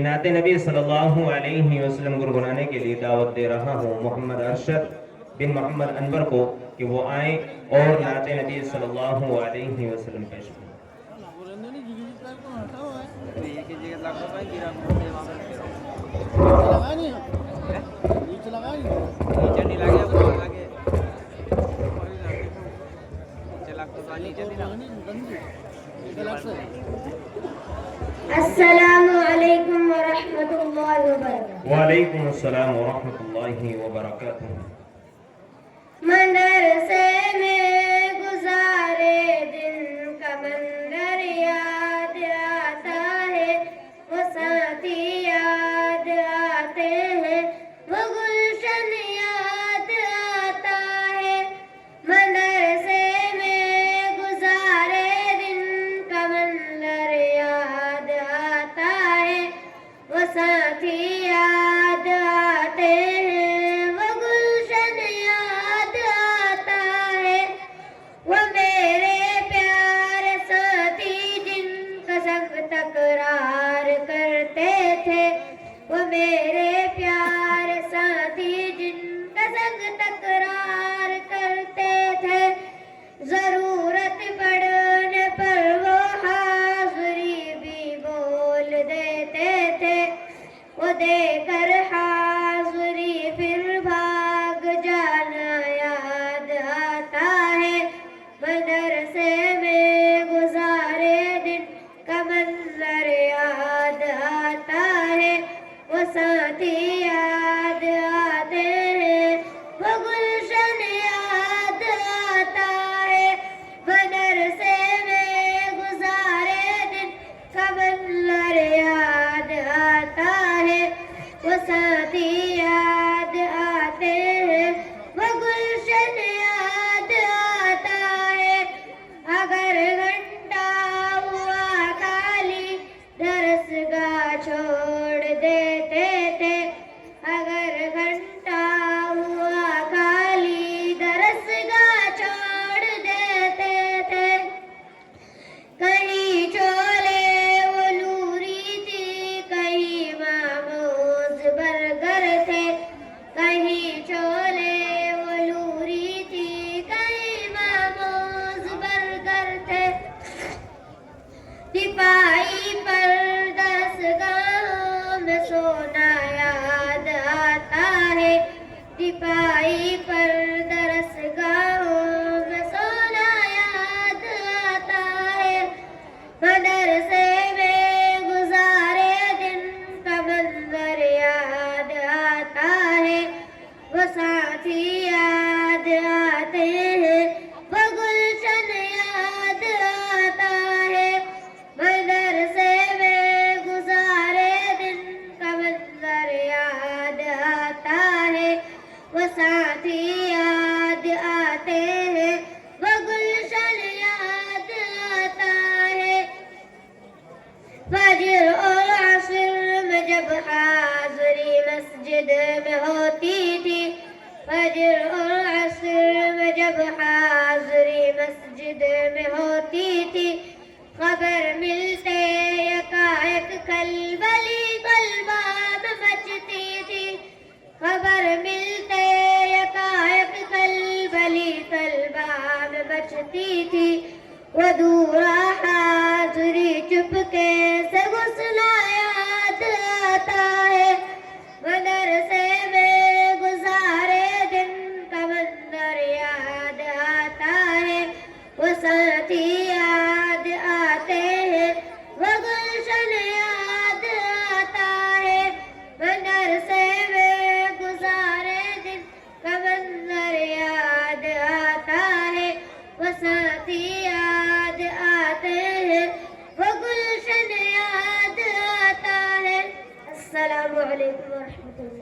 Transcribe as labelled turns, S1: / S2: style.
S1: نعت نبی صلی اللہ علیہ وسلم گنگنانے کے لیے دعوت دے رہا ہوں محمد ارشد بن محمد انور کو کہ وہ آئیں اور نعت نبی صلی اللہ علیہ وسلم پیش کریں۔
S2: السلام علیکم ورحمۃ اللہ وبرکاتہ۔
S1: وعلیکم السلام ورحمۃ اللہ وبرکاتہ۔
S2: مدرسے میں گزارے دن کا منظر یاد آتا ہے، وہ ساتھی یاد آتے ہیں، وہ گلشن یاد آتا ہے۔ مدرسے میں گزارے دن کا منظر یاد آتا ہے، وہ ساتھی یاد آتے ہیں، وہ گلشن یاد آتا ہے۔ وہ میرے پیارے ساتھی جن کا سنگ تکرار کرتے تھے، وہ میرے پیارے ساتھی جن کا سنگ تکرار کرتے تھے۔ ضرورت پڑنے پر وہ حاضری بھی بول دیتے تھے، وہ دے کر حاضری پھر بھاگ جانا یاد آتا ہے۔ مدرسے میں گزارے دن کا منظر یاد آتا ہے، وہ ساتھی یاد آتے ہیں، وہ گلشن یاد آتا ہے۔ مدرسے میں گزارے دن کا منظر یاد آتا ہے، وہ ساتھی یاد آتے ہیں، وہ گلشن یاد آتا ہے۔ اگر گھنٹہ ہوا خالی درس گاہ چھوڑ دیتے تھے، اگر گھنٹہ ہوا خالی درس گاہ چھوڑ دیتے تھے۔ کہیں چھولے وہ نوری تھی، کہیں ماموز برگر تھے، کہیں چھولے وہ نوری تھی، کہیں ماموز برگر تھے۔ تپاہی پر درسگاہوں میں سونا یاد آتا ہے، تپاہی پر درسگاہوں میں سونا یاد آتا ہے۔ مدرسے میں گزارے دن کا منظر یاد آتا ہے، وہ ساتھی یاد آتے ہیں، وہ گلشن یاد آتا ہے۔ مدرسے میں گزارے دن کا منظر یاد آتا ہے، وہ ساتھی یاد آتے ہیں، وہ گلشن یاد آتا ہے۔ فجر اور عصر میں جب حاضری مسجد میں ہوتی تھی، فجر اور عصر میں جب حاضری مسجد میں ہوتی تھی، خبر ملتے یکایک کھلبلی طلبہ میں مچتی تھی، خبر ملتے یکایک کھلبلی طلبہ میں مچتی تھی۔ وہ دورا حاضری چپکے سے غسلہ یاد آتا ہے۔ مدرسے میں گزارے دن کا منظر یاد آتا ہے، وہ ساتھی یاد آتے ہیں، وہ گلشن یاد آتا ہے۔ مدرسے میں گزارے دن کا منظر یاد آتا ہے، وہ ساتھی یاد آتے ہیں، وہ گلشن یاد آتا ہے۔ السلام علیکم ورحمۃ اللہ۔